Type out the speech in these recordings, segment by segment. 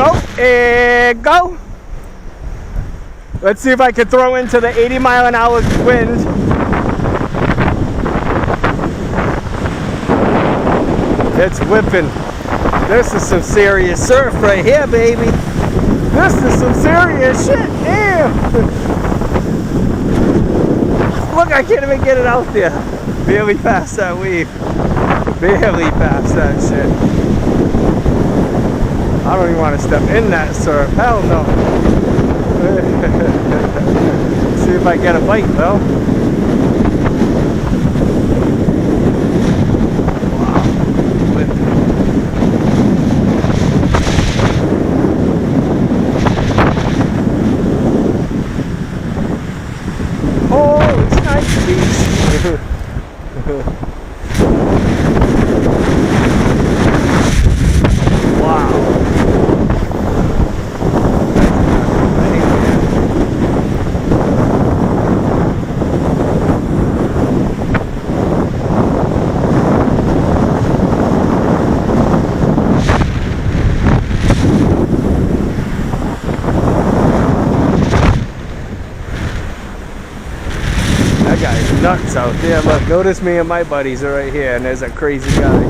go, and go. Let's see if I can throw into the 80-mile-an-hour wind. It's whipping. This is some serious surf right here, baby. This is some serious shit. Damn. Look, I can't even get it out there. Barely past that wave. Barely past that shit. I don't even want to step in that surf. Hell no. See if I get a bite though. Wow. Oh, it's nice beach. Wow. That guy's nuts out there. Look, notice me and my buddies are right here, and there's a crazy guy.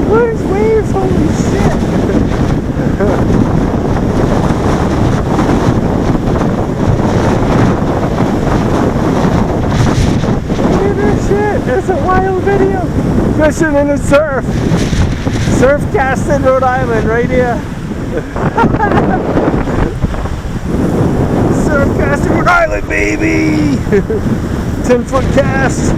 What is waves? Holy shit! Look at this shit! It's a wild video. Fishing in the surf. Surf cast in Rhode Island, right here. Surf cast in Rhode Island, baby! 10-foot cast.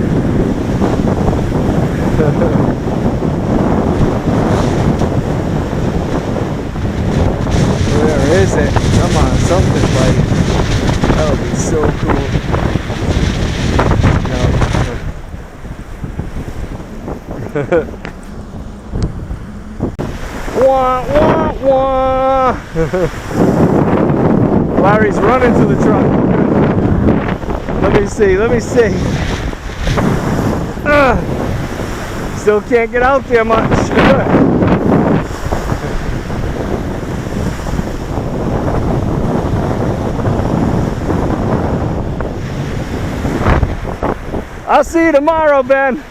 Where is it? Come on, something like that would be so cool. No. Wah, wah, wah. Larry's running to the truck. Let me see, let me see. Still can't get out there much. I'll see you tomorrow, Ben.